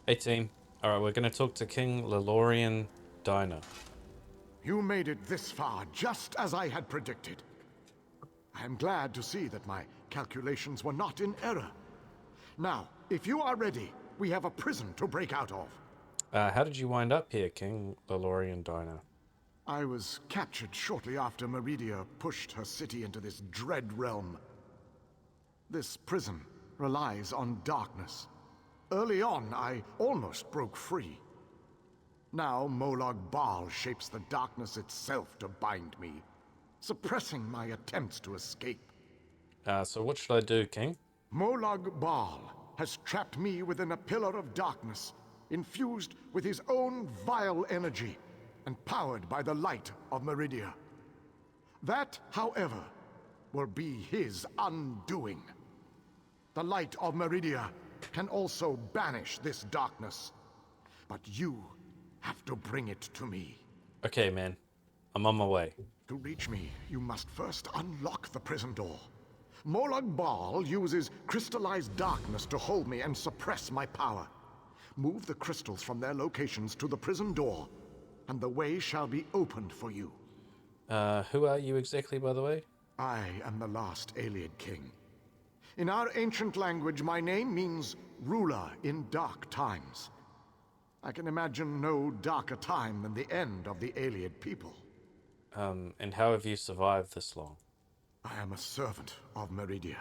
Hey team. Alright, we're going to talk to King Lelorian Diner. You made it this far, just as I had predicted. I am glad to see that my calculations were not in error. Now, if you are ready, we have a prison to break out of. How did you wind up here, King Lelorian Diner? I was captured shortly after Meridia pushed her city into this dread realm. This prison relies on darkness. Early on, I almost broke free. Now, Molag Bal shapes the darkness itself to bind me, suppressing my attempts to escape. So what should I do, King? Molag Bal has trapped me within a pillar of darkness, infused with his own vile energy, and powered by the light of Meridia. That, however, will be his undoing. The light of Meridia can also banish this darkness, but you have to bring it to me. Okay, man. I'm on my way. To reach me, you must first unlock the prison door. Molag Bal uses crystallized darkness to hold me and suppress my power. Move the crystals from their locations to the prison door, and the way shall be opened for you. Who are you exactly, by the way? I am the last Ayleid king. In our ancient language, my name means ruler in dark times. I can imagine no darker time than the end of the Ayleid people. And how have you survived this long? I am a servant of Meridia,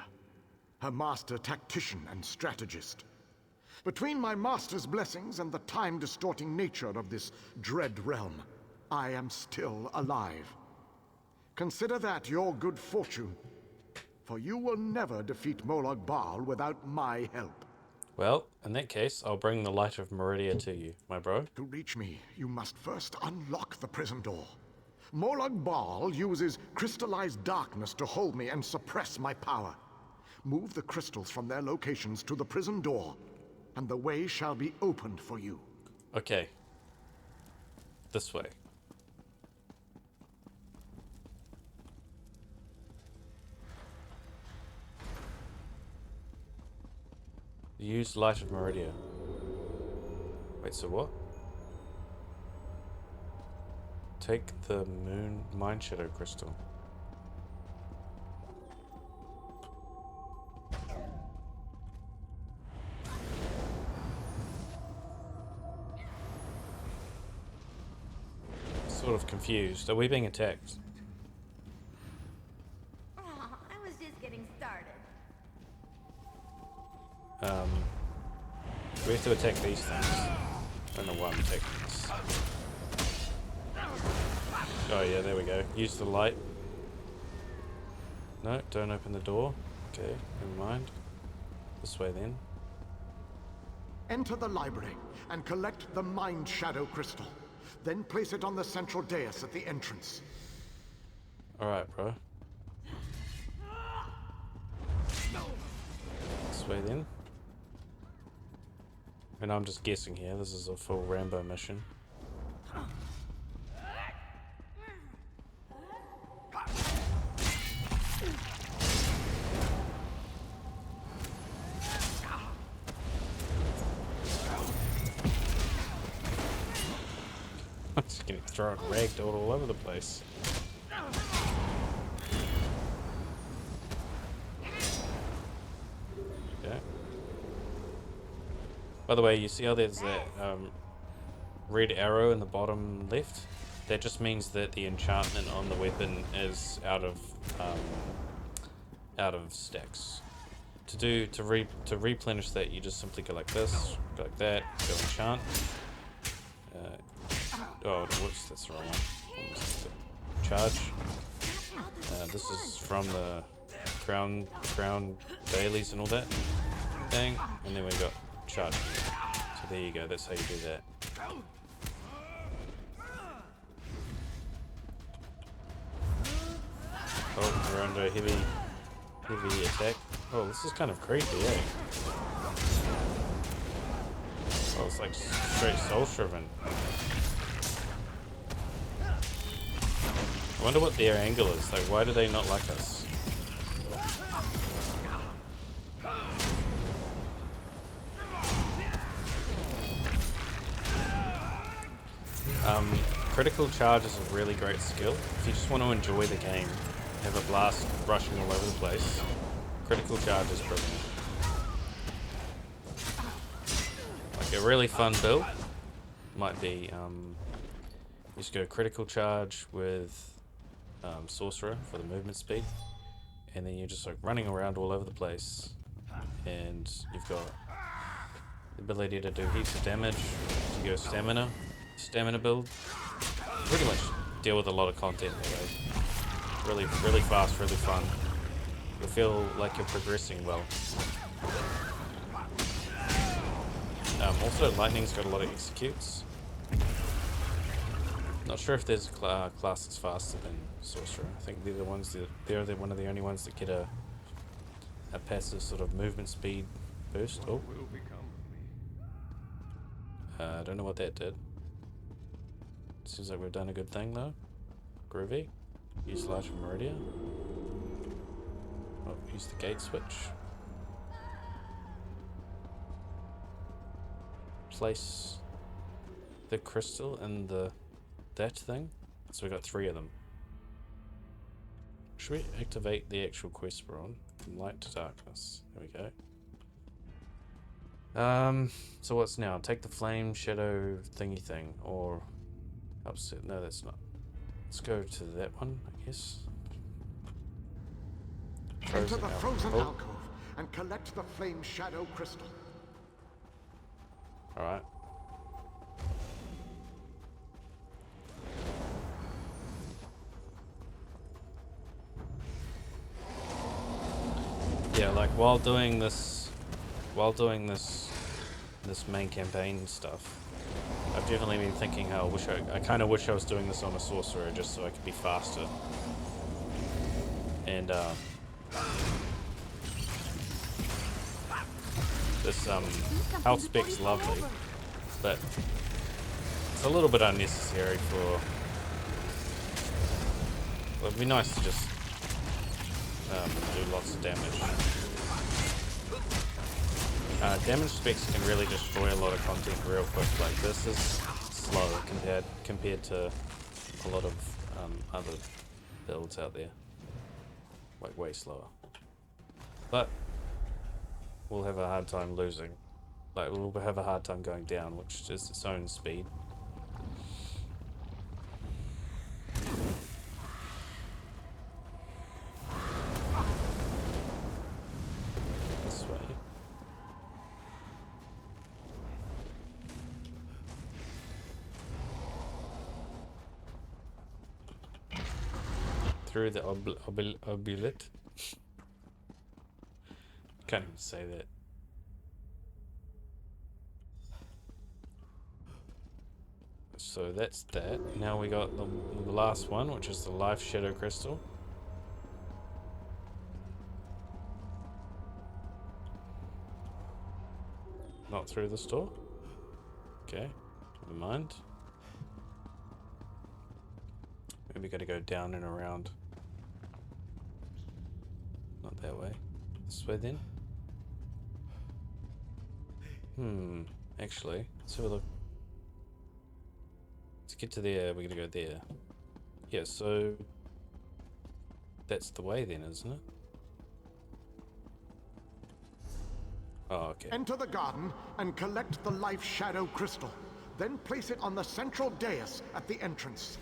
her master tactician and strategist. Between my master's blessings and the time-distorting nature of this dread realm, I am still alive. Consider that your good fortune, for you will never defeat Molag Bal without my help. Well, in that case, I'll bring the light of Meridia to you, my bro. To reach me, you must first unlock the prison door. Molag Bal uses crystallized darkness to hold me and suppress my power. Move the crystals from their locations to the prison door, and the way shall be opened for you. Okay. This way. Use light of Meridia. Wait, so what? Take the moon mind shadow crystal. Sort of confused. Are we being attacked? Oh, I was just getting started. We have to attack these things. I don't know why I'm attacking this. Oh yeah, there we go. Use the light. No, don't open the door. Okay, never mind. This way then. Enter the library and collect the mind shadow crystal. Then place it on the central dais at the entrance. Alright, bro. This way then. And I'm just guessing here, this is a full Rambo mission. I'm just getting thrown ragdolled all over the place. Okay. By the way, you see how there's that red arrow in the bottom left? That just means that the enchantment on the weapon is out of stacks. To replenish that, you just simply go like this, go like that, go enchant. Oh, whoops, that's the wrong one. Charge. This is from the crown dailies and all that thing, and then we got charge. So there you go. That's how you do that. Oh, we're under a heavy attack. Oh, this is kind of creepy, eh? Oh, it's like straight soul-shriven. I wonder what their angle is. Like, why do they not like us? Critical charge is a really great skill. If you just want to enjoy the game, have a blast rushing all over the place, critical charge is brilliant. Like a really fun build might be you just go critical charge with sorcerer for the movement speed, and then you're just like running around all over the place, and you've got the ability to do heaps of damage. You go stamina build. Pretty much deal with a lot of content there, really fast, really fun. You'll feel like you're progressing well. Also, lightning's got a lot of executes. Not sure if there's a class that's faster than sorcerer. I think they're the ones that one of the only ones that get a passive sort of movement speed boost. Oh, I don't know what that did. Seems like we've done a good thing though. Groovy. Use large meridian. Oh, use the gate switch. Place the crystal in that thing. So we got 3 of them. Should we activate the actual quest we're on? From light to darkness. There we go. So what's now? Take the flame shadow thingy thing, or upset. No, that's not. Let's go to that one, I guess. Enter the frozen alcove and collect the flame shadow crystal. Alright. Yeah, like while doing this main campaign stuff, I've definitely been thinking how I kind of wish I was doing this on a sorcerer just so I could be faster. And this health spec's lovely, but it's a little bit unnecessary for. Well, it'd be nice to just do lots of damage. Damage specs can really destroy a lot of content real quick. Like this is slow compared to a lot of other builds out there. Like way slower. But we'll have a hard time losing. Like we'll have a hard time going down, which is its own speed. This way. Through the obulet. Can't even say that. So that's that. Now we got the last one, which is the life shadow crystal. Not through this door. Okay, never mind. Maybe gotta go down and around. Not that way. This way then? Actually, let's have a look. To get to there, we're gonna go there. Yeah, so that's the way then, isn't it? Oh, okay. Enter the garden and collect the life shadow crystal. Then place it on the central dais at the entrance.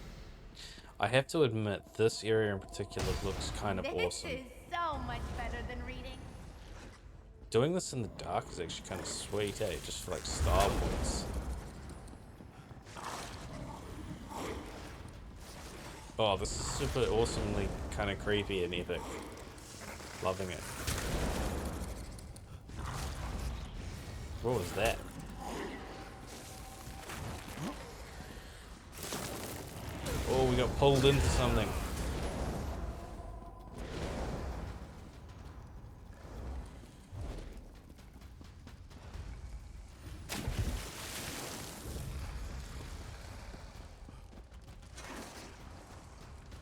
I have to admit, this area in particular looks kind of awesome. This is so much better than reading. Doing this in the dark is actually kind of sweet, eh? Just for like style points. Oh, this is super awesomely kind of creepy and epic. Loving it. What was that? Oh, we got pulled into something.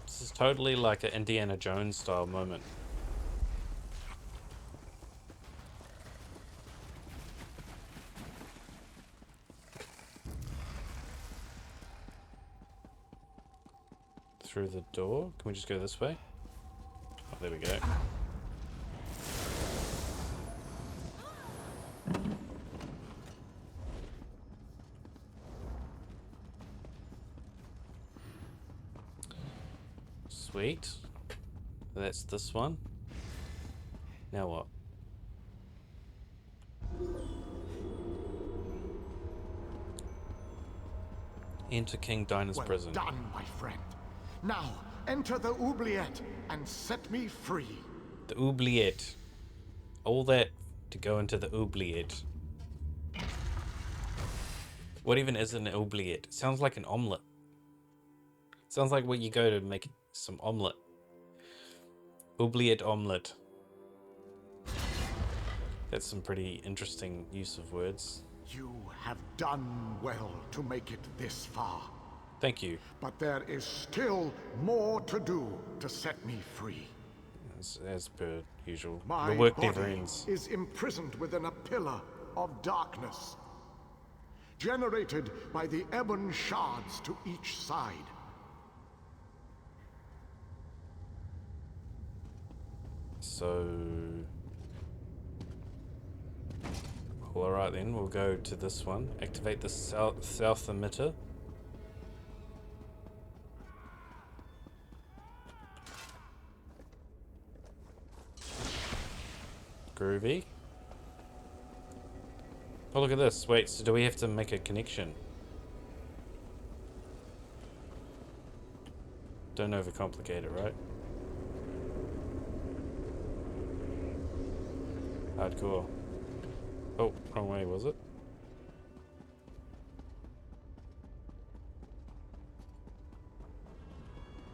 This is totally like an Indiana Jones style moment. through the door? Can we just go this way? Oh, there we go. Sweet. That's this one. Now what? Enter King Dinah's Well prison. done, my friend. Now, enter the oubliette and set me free. The oubliette. All that to go into the oubliette. What even is an oubliette? It sounds like an omelette. Sounds like what you go to make some omelette. Oubliette omelette. That's some pretty interesting use of words. You have done well to make it this far. Thank you. But there is still more to do to set me free. As per usual. My The work body never ends. is imprisoned within a pillar of darkness, generated by the ebon shards to each side. So... Alright then, we'll go to this one. Activate the south emitter. Groovy. Oh, look at this. Wait, so do we have to make a connection? Don't overcomplicate it, right? Hardcore. Oh, wrong way, was it?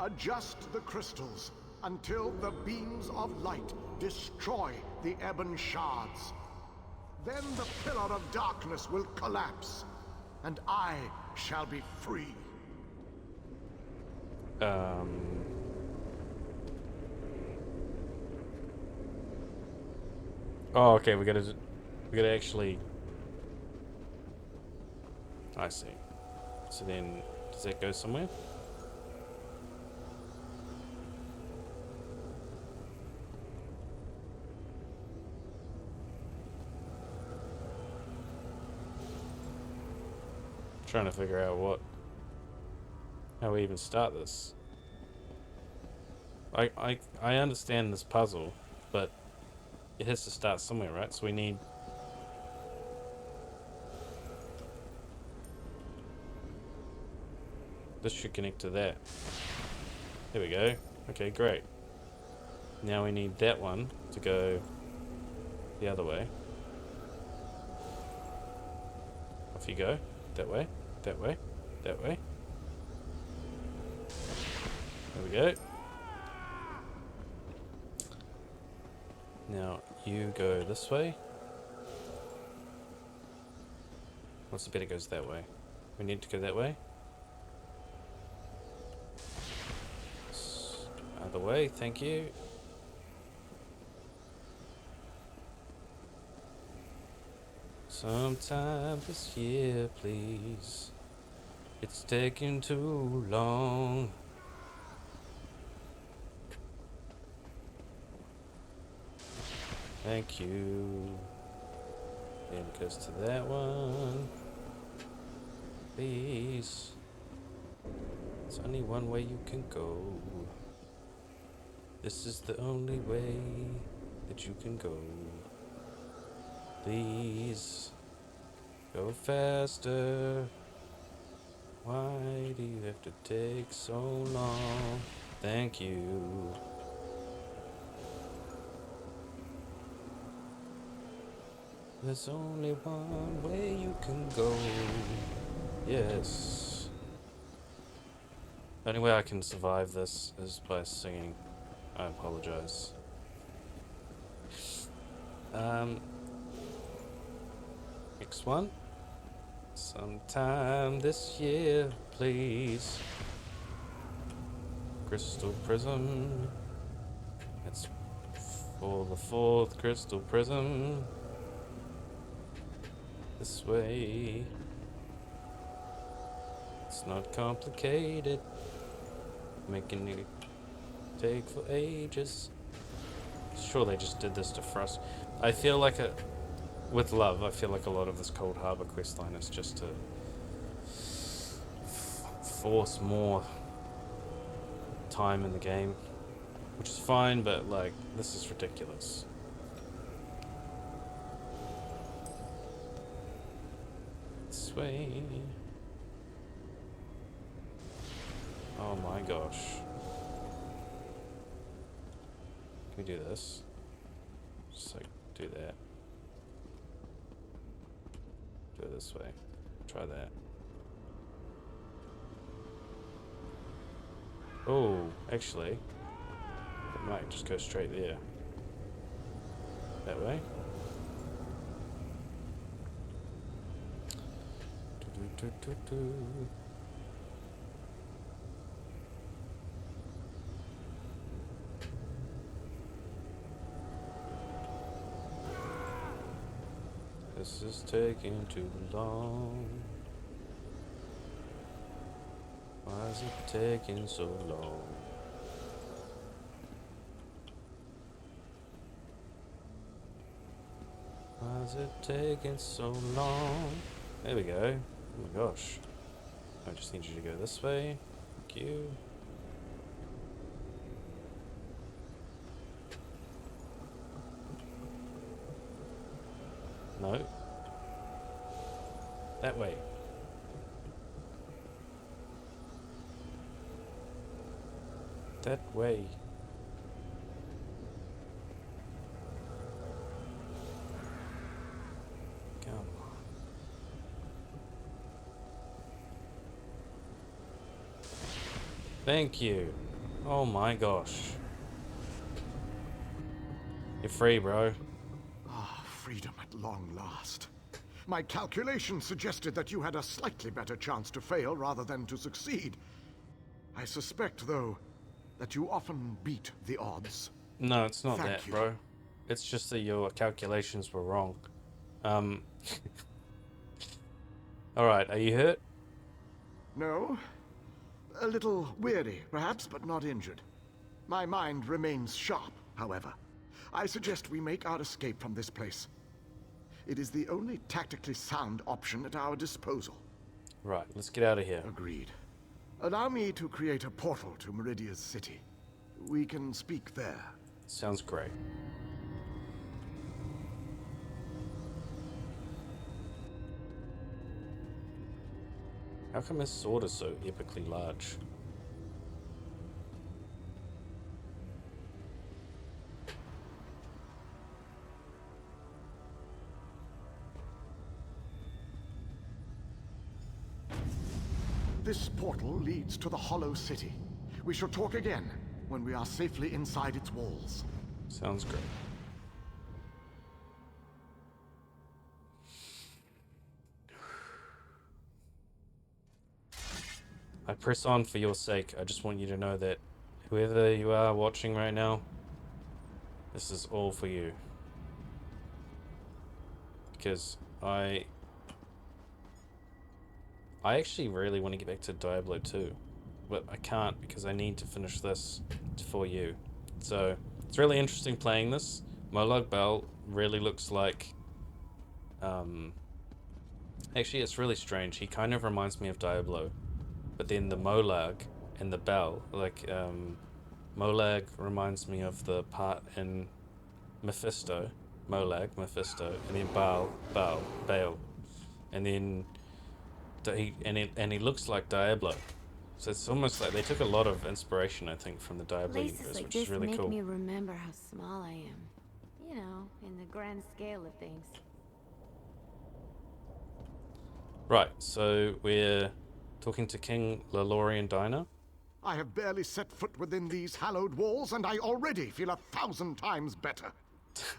Adjust the crystals until the beams of light destroy the ebon shards. Then the pillar of darkness will collapse, and I shall be free. Oh, okay, we gotta actually... I see. So then, does that go somewhere? Trying to figure out how we even start this. I understand this puzzle, but it has to start somewhere, right? So we need... This should connect to that. There we go. Okay, great. Now we need that one to go the other way. Off you go. That way. That way. That way. There we go. Now, you go this way. What's the bit that goes that way? We need to go that way. Other way, thank you. Sometime this year, please. It's taking too long. Thank you. Then it goes to that one. Please. There's only one way you can go. This is the only way that you can go. Please. Go faster. Why do you have to take so long? Thank you. There's only one way you can go. Yes. The only way I can survive this is by singing. I apologize. Next one. Sometime this year, please. Crystal prism. It's for the 4th crystal prism. This way. It's not complicated. Making you take for ages. Sure, they just did this to Frost. I feel like with love, I feel like a lot of this Cold Harbor questline is just to force more time in the game, which is fine, but like, this is ridiculous. This way. Oh my gosh. Can we do this? Just like do that. Do it this way. Try that. Oh, actually, it might just go straight there. That way. Do. This is taking too long. Why is it taking so long? Why is it taking so long? There we go. Oh my gosh. I just need you to go this way. Thank you. No. That way. That way. Come on. Thank you. Oh my gosh. You're free, bro. Ah, freedom at long last. My calculations suggested that you had a slightly better chance to fail rather than to succeed. I suspect, though, that you often beat the odds. No, it's not Thank that, you. bro. It's just that your calculations were wrong. Alright, are you hurt? No? A little weary, perhaps, but not injured. My mind remains sharp, however. I suggest we make our escape from this place. It is the only tactically sound option at our disposal. Right, let's get out of here. Agreed. Allow me to create a portal to Meridia's city. We can speak there. Sounds great. How come his sword is so epically large? This portal leads to the Hollow City. We shall talk again when we are safely inside its walls. Sounds great. I press on for your sake. I just want you to know that whoever you are watching right now, this is all for you. Because I actually really want to get back to Diablo 2, but I can't because I need to finish this for you. So it's really interesting playing this. Molag Bal really looks like actually it's really strange. He kind of reminds me of Diablo, but then the Molag and the Bal, like Molag reminds me of the part in Mephisto, Molag, Mephisto, and then Baal, and then he looks like Diablo. So it's almost like they took a lot of inspiration, I think, from the Diablo Places universe, like which this is really make cool. me remember how small I am. You know, in the grand scale of things. Right, so we're talking to King Lalorian Diner. I have barely set foot within these hallowed walls, and I already feel 1,000 times better.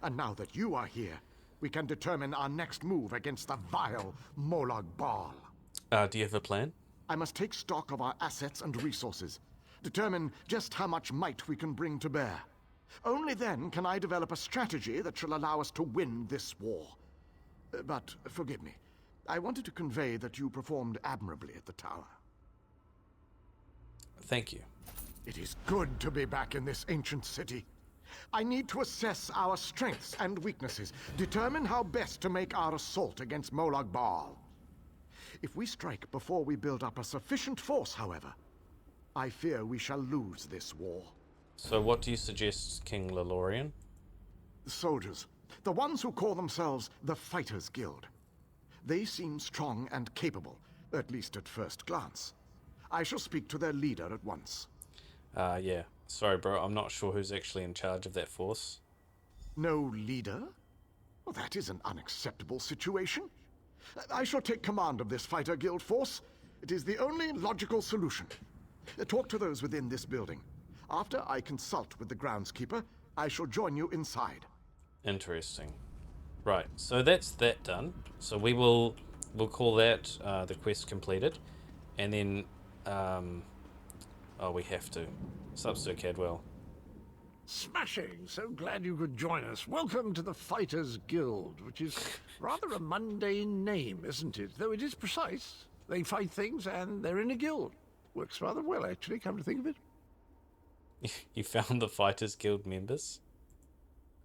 And now that you are here, we can determine our next move against the vile Molag Bal. Do you have a plan? I must take stock of our assets and resources. Determine just how much might we can bring to bear. Only then can I develop a strategy that shall allow us to win this war. But forgive me. I wanted to convey that you performed admirably at the tower. Thank you. It is good to be back in this ancient city. I need to assess our strengths and weaknesses, determine how best to make our assault against Molag Bal. If we strike before we build up a sufficient force, however, I fear we shall lose this war. So what do you suggest, King Lalorian? The soldiers, the ones who call themselves the Fighters Guild. They seem strong and capable, at least at first glance. I shall speak to their leader at once. Yeah. Sorry, bro. I'm not sure who's actually in charge of that force. No leader? Well, that is an unacceptable situation. I shall take command of this Fighter Guild force. It is the only logical solution. Talk to those within this building. After I consult with the groundskeeper, I shall join you inside. Interesting. Right. So that's that done. So we'll call that the quest completed, and then oh, we have to. Sup, Sir Cadwell? Smashing! So glad you could join us. Welcome to the Fighters Guild, which is rather a mundane name, isn't it? Though it is precise. They fight things and they're in a guild. Works rather well, actually, come to think of it. You found the Fighters Guild members?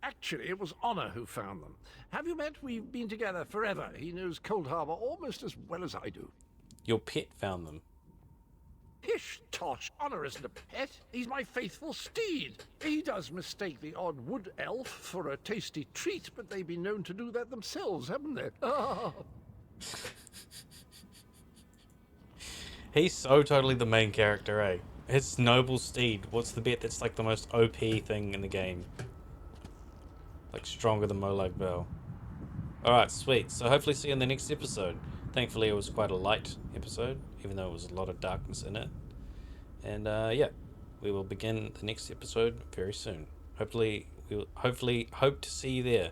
Actually, it was Honor who found them. Have you met? We've been together forever. He knows Cold Harbor almost as well as I do. Your pet found them. Pish tosh, Honor isn't a pet. He's my faithful steed. He does mistake the odd wood elf for a tasty treat, but they've been known to do that themselves, haven't they? He's so totally the main character, eh? His noble steed. What's the bet that's like the most OP thing in the game? Like stronger than Molag Bal. Alright, sweet. So hopefully see you in the next episode. Thankfully it was quite a light episode, even though it was a lot of darkness in it. And yeah, we will begin the next episode very soon. Hopefully hope to see you there.